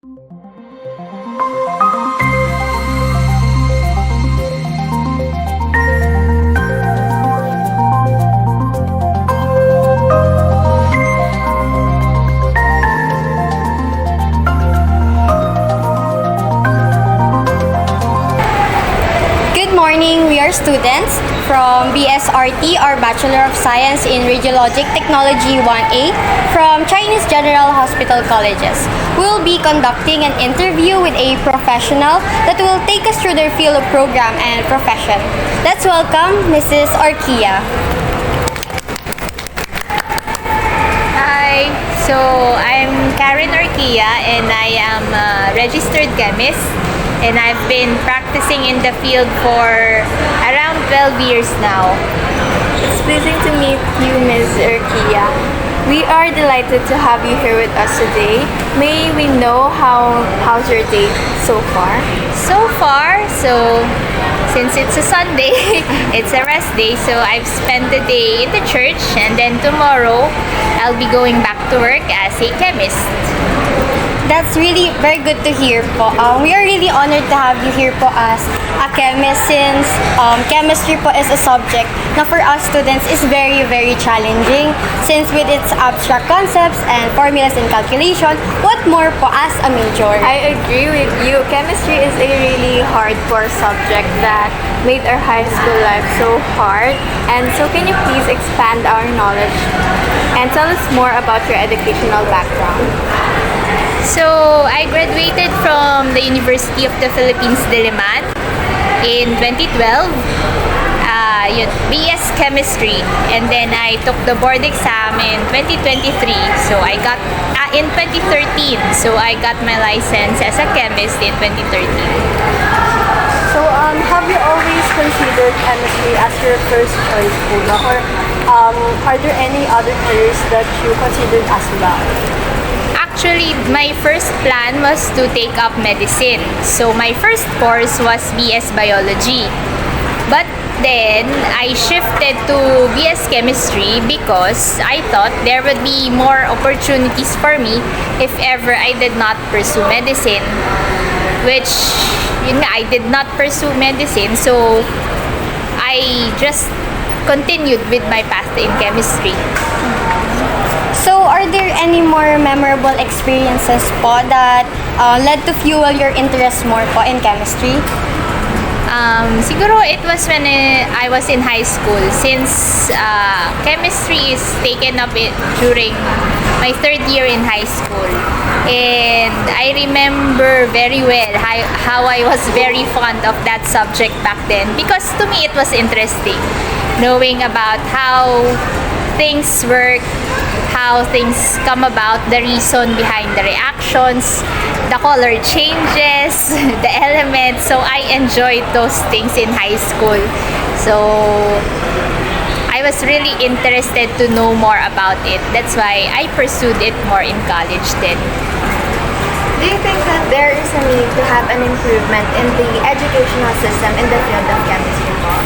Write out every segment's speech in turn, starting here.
Good morning, we are students from BSRT or Bachelor of Science in Radiologic Technology 1A from Chinese General Hospital Colleges. We will be conducting an interview with a professional that will take us through their field of program and profession. Let's welcome Mrs. Orkia. Hi, so I'm Karen Orkia and I am a registered chemist and I've been practicing in the field for around 12 years now. It's pleasing to meet you, Ms. Orkia. We are delighted to have you here with us today. May we know how's your day so far? Since it's a Sunday, it's a rest day, so I've spent the day in the church and then tomorrow I'll be going back to work as a chemist. That's really very good to hear po. We are really honored to have you here po as a chemist since chemistry po is a subject na for us students is very, very challenging since with its abstract concepts and formulas and calculation, what more po as a major? I agree with you. Chemistry is a really hardcore subject that made our high school life so hard. And so can you please expand our knowledge and tell us more about your educational background? So I graduated from the University of the Philippines, Diliman in 2012, BS Chemistry, and then I took the board exam in 2023. So I got in 2013. So I got my license as a chemist in 2013. So have you always considered chemistry as your first choice po ba? Or are there any other careers that you considered as well? Actually, my first plan was to take up medicine. So my first course was BS Biology. But then I shifted to BS Chemistry because I thought there would be more opportunities for me if ever I did not pursue medicine. Which, I did not pursue medicine. So I just continued with my path in chemistry. So, are there any more memorable experiences po that led to fuel your interest more po in chemistry? Siguro it was when I was in high school since chemistry is taken up during my third year in high school. And I remember very well how I was very fond of that subject back then because to me it was interesting knowing about how things work, how things come about, the reason behind the reactions, the color changes, the elements. So I enjoyed those things in high school. So I was really interested to know more about it. That's why I pursued it more in college then. Do you think that there is a need to have an improvement in the educational system in the field of chemistry po?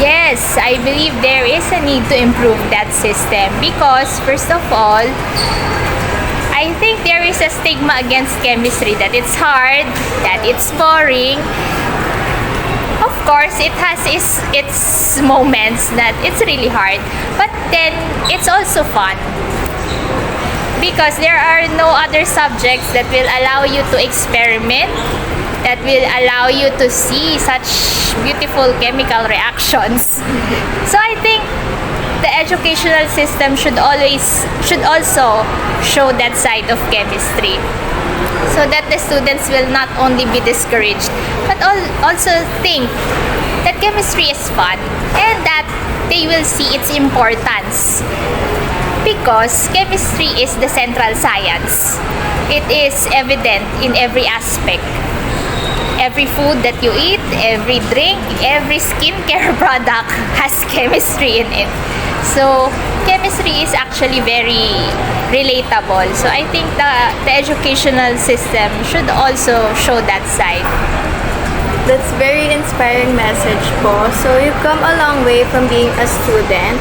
Yes, I believe there is a need to improve that system because first of all, I think there is a stigma against chemistry that it's hard, that it's boring. Of course, it has its moments that it's really hard, but then it's also fun because there are no other subjects that will allow you to experiment, that will allow you to see such beautiful chemical reactions. So I think the educational system should also show that side of chemistry so that the students will not only be discouraged but also think that chemistry is fun and that they will see its importance because chemistry is the central science. It is evident in every aspect. Every food that you eat, every drink, every skincare product has chemistry in it. So, chemistry is actually very relatable. So, I think the educational system should also show that side. That's very inspiring message po. So you've come a long way from being a student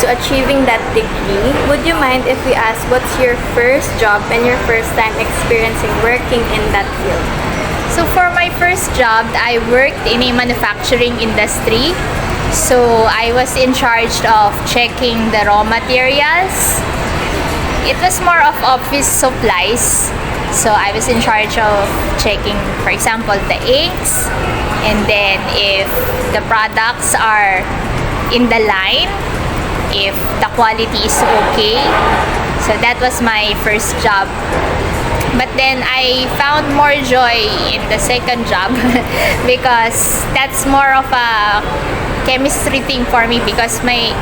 to achieving that degree. Would you mind if we ask what's your first job and your first time experiencing working in that field? So for my first job, I worked in a manufacturing industry. So I was in charge of checking the raw materials. It was more of office supplies. So I was in charge of checking, for example, the inks, and then if the products are in the line, if the quality is okay. So that was my first job. But then I found more joy in the second job because that's more of a chemistry thing for me, because my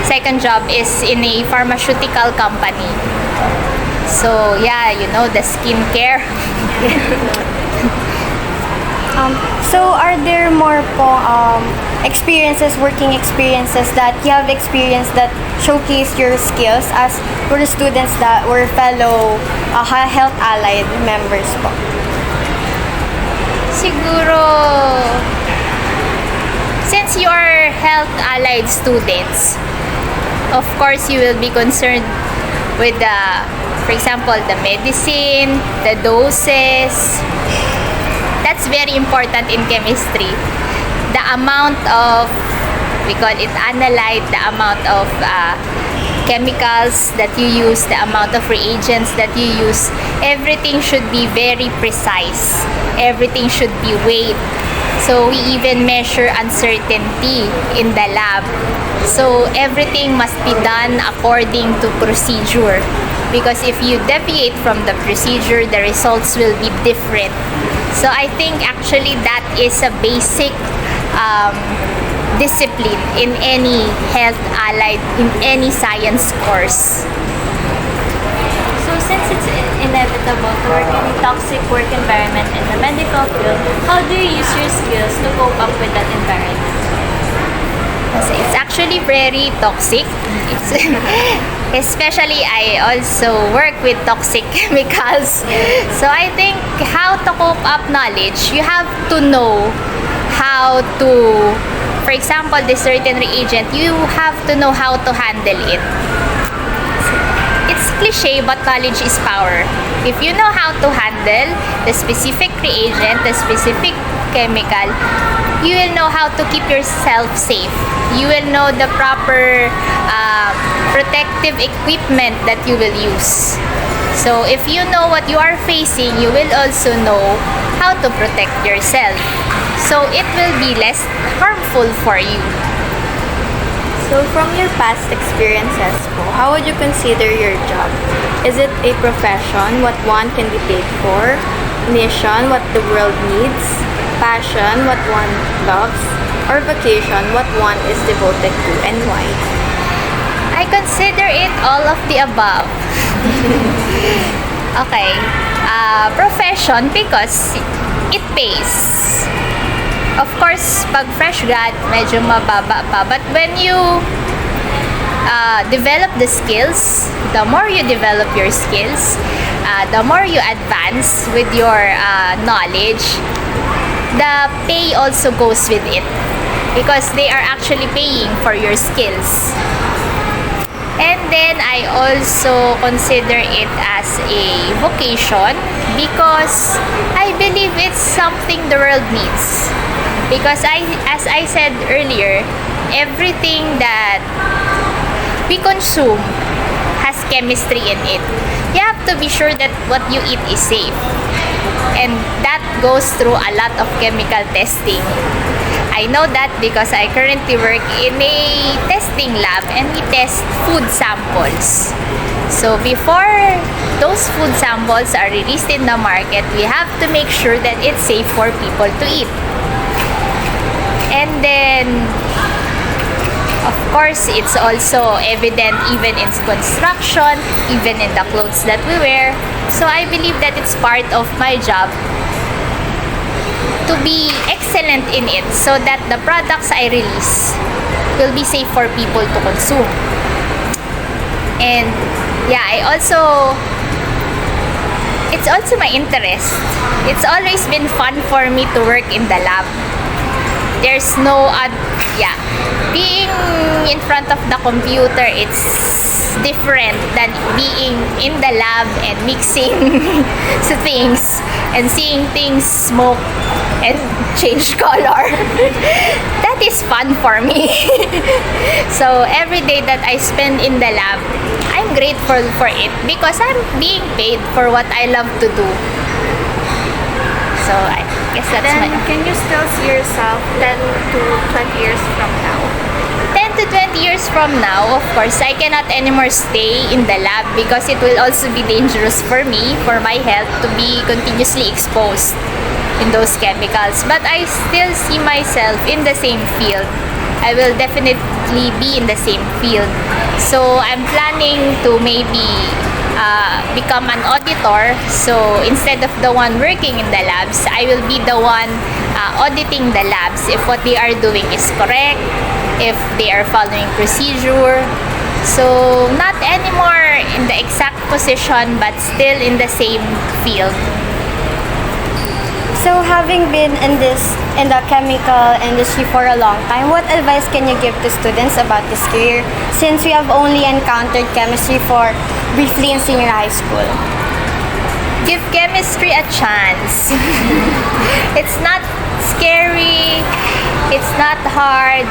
second job is in a pharmaceutical company. So yeah, you know, the skincare. So are there more po experiences, working experiences that you have experienced that showcase your skills as for the students that were fellow health allied members po? Siguro, since you are health allied students, of course you will be concerned with the, for example, the medicine, the doses. That's very important in chemistry. The amount of, we call it analyte, the amount of chemicals that you use, the amount of reagents that you use, everything should be very precise. Everything should be weighed. So we even measure uncertainty in the lab. So everything must be done according to procedure. Because if you deviate from the procedure, the results will be different. So I think actually that is a basic discipline in any health allied, in any science course. So since it's inevitable to work in a toxic work environment in the medical field, how do you use your skills to cope up with that environment? It's actually very toxic. It's especially I also work with toxic chemicals. So I think how to cope up knowledge, you have to know how to, for example, this certain reagent, you have to know how to handle it. It's cliche, but knowledge is power. If you know how to handle the specific reagent, the specific chemical, you will know how to keep yourself safe. You will know the proper protective equipment that you will use. So if you know what you are facing, you will also know how to protect yourself. So it will be less harmful for you. So from your past experiences po, how would you consider your job? Is it a profession, what one can be paid for? Mission, what the world needs? Passion, what one loves? Or vocation, what one is devoted to, and why? I consider it all of the above. Okay. Profession because it pays. Of course, pag fresh grad, medyo mababa pa. But when you develop the skills, the more you develop your skills, the more you advance with your knowledge, the pay also goes with it. Because they are actually paying for your skills. And then I also consider it as a vocation because I believe it's something the world needs. Because as I said earlier, everything that we consume has chemistry in it. You have to be sure that what you eat is safe. And that goes through a lot of chemical testing. I know that because I currently work in a testing lab and we test food samples. So before those food samples are released in the market, we have to make sure that it's safe for people to eat. And then, of course, it's also evident even in construction, even in the clothes that we wear. So I believe that it's part of my job to be excellent in it so that the products I release will be safe for people to consume. And yeah, I also, it's it's also my interest. It's always been fun for me to work in the lab. There's no yeah, being in front of the computer, it's different than being in the lab and mixing things and seeing things smoke and change color. That is fun for me. So every day that I spend in the lab, I'm grateful for it because I'm being paid for what I love to do. So I guess that's Then, my... can you still see yourself 10 to 20 years from now? 10 to 20 years from now, of course, I cannot anymore stay in the lab because it will also be dangerous for me, for my health, to be continuously exposed in those chemicals. But I still see myself in the same field. I will definitely be in the same field. So I'm planning to maybe become an auditor. So instead of the one working in the labs, I will be the one auditing the labs if what they are doing is correct, if they are following procedure. So not anymore in the exact position but still in the same field. So having been in the chemical industry for a long time, what advice can you give to students about this career since we have only encountered chemistry for briefly in senior high school? Give chemistry a chance. It's not scary. It's not hard.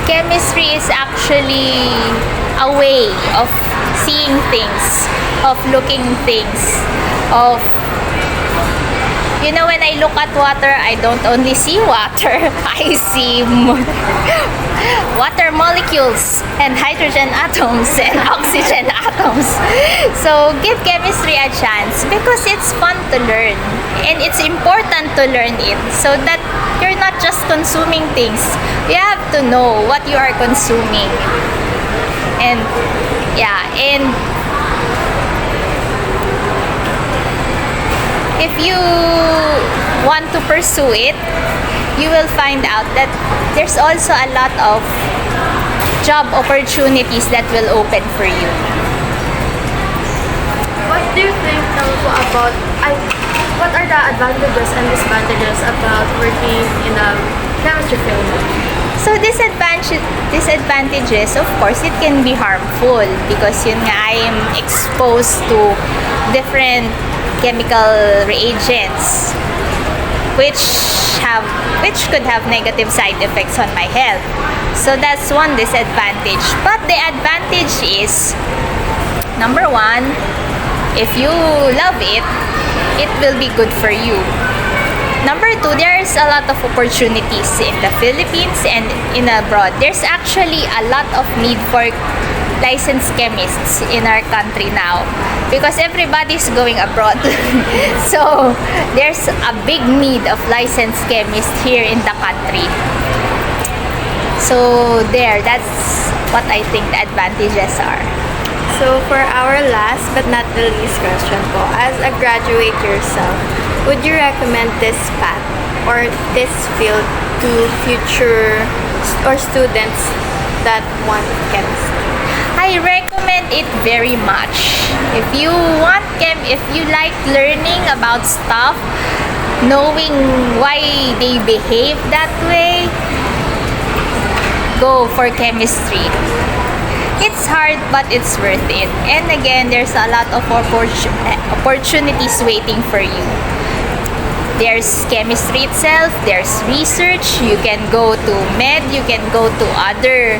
Chemistry is actually a way of seeing things, of looking things, of... You know, when I look at water, I don't only see water. I see water molecules and hydrogen atoms and oxygen atoms. So give chemistry a chance because it's fun to learn. And it's important to learn it so that you're not just consuming things. You have to know what you are consuming. And yeah, and if you want to pursue it, you will find out that there's also a lot of job opportunities that will open for you. What do you think about what are the advantages and disadvantages about working in a chemistry field? So disadvantages, of course, it can be harmful because yun nga, I am exposed to different chemical reagents which could have negative side effects on my health. So that's one disadvantage. But the advantage is, number one, if you love it, it will be good for you. Number two, there's a lot of opportunities in the Philippines and in abroad. There's actually a lot of need for licensed chemists in our country now because everybody's going abroad. So there's a big need of licensed chemists here in the country. So that's what I think the advantages are. So for our last but not the least question po, as a graduate yourself, would you recommend this path or this field to future or students that want chemistry? I recommend it very much. If you like learning about stuff, knowing why they behave that way, go for chemistry. It's hard, but it's worth it. And again, there's a lot of opportunities waiting for you. There's chemistry itself, there's research, you can go to med, you can go to other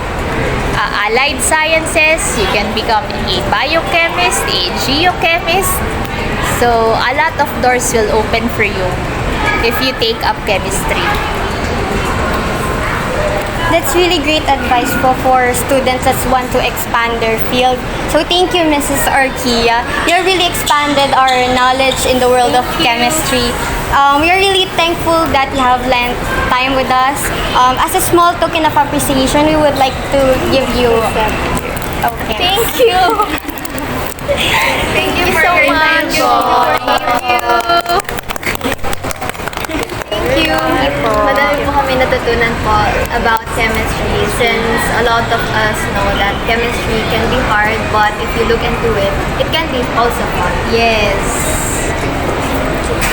allied sciences, you can become a biochemist, a geochemist. So a lot of doors will open for you if you take up chemistry. That's really great advice for students that want to expand their field. So thank you, Mrs. Arquilla. You really expanded our knowledge in the world of chemistry. We are really thankful that you have lent time with us. As a small token of appreciation, we would like to give you... Okay. Thank you! Thank you for so your time much. po. Thank you! Thank you. Madami po kami natutunan po about chemistry since a lot of us know that chemistry can be hard, but if you look into it, it can be also fun. Yes.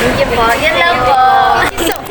Thank you po. Yan lang po. So,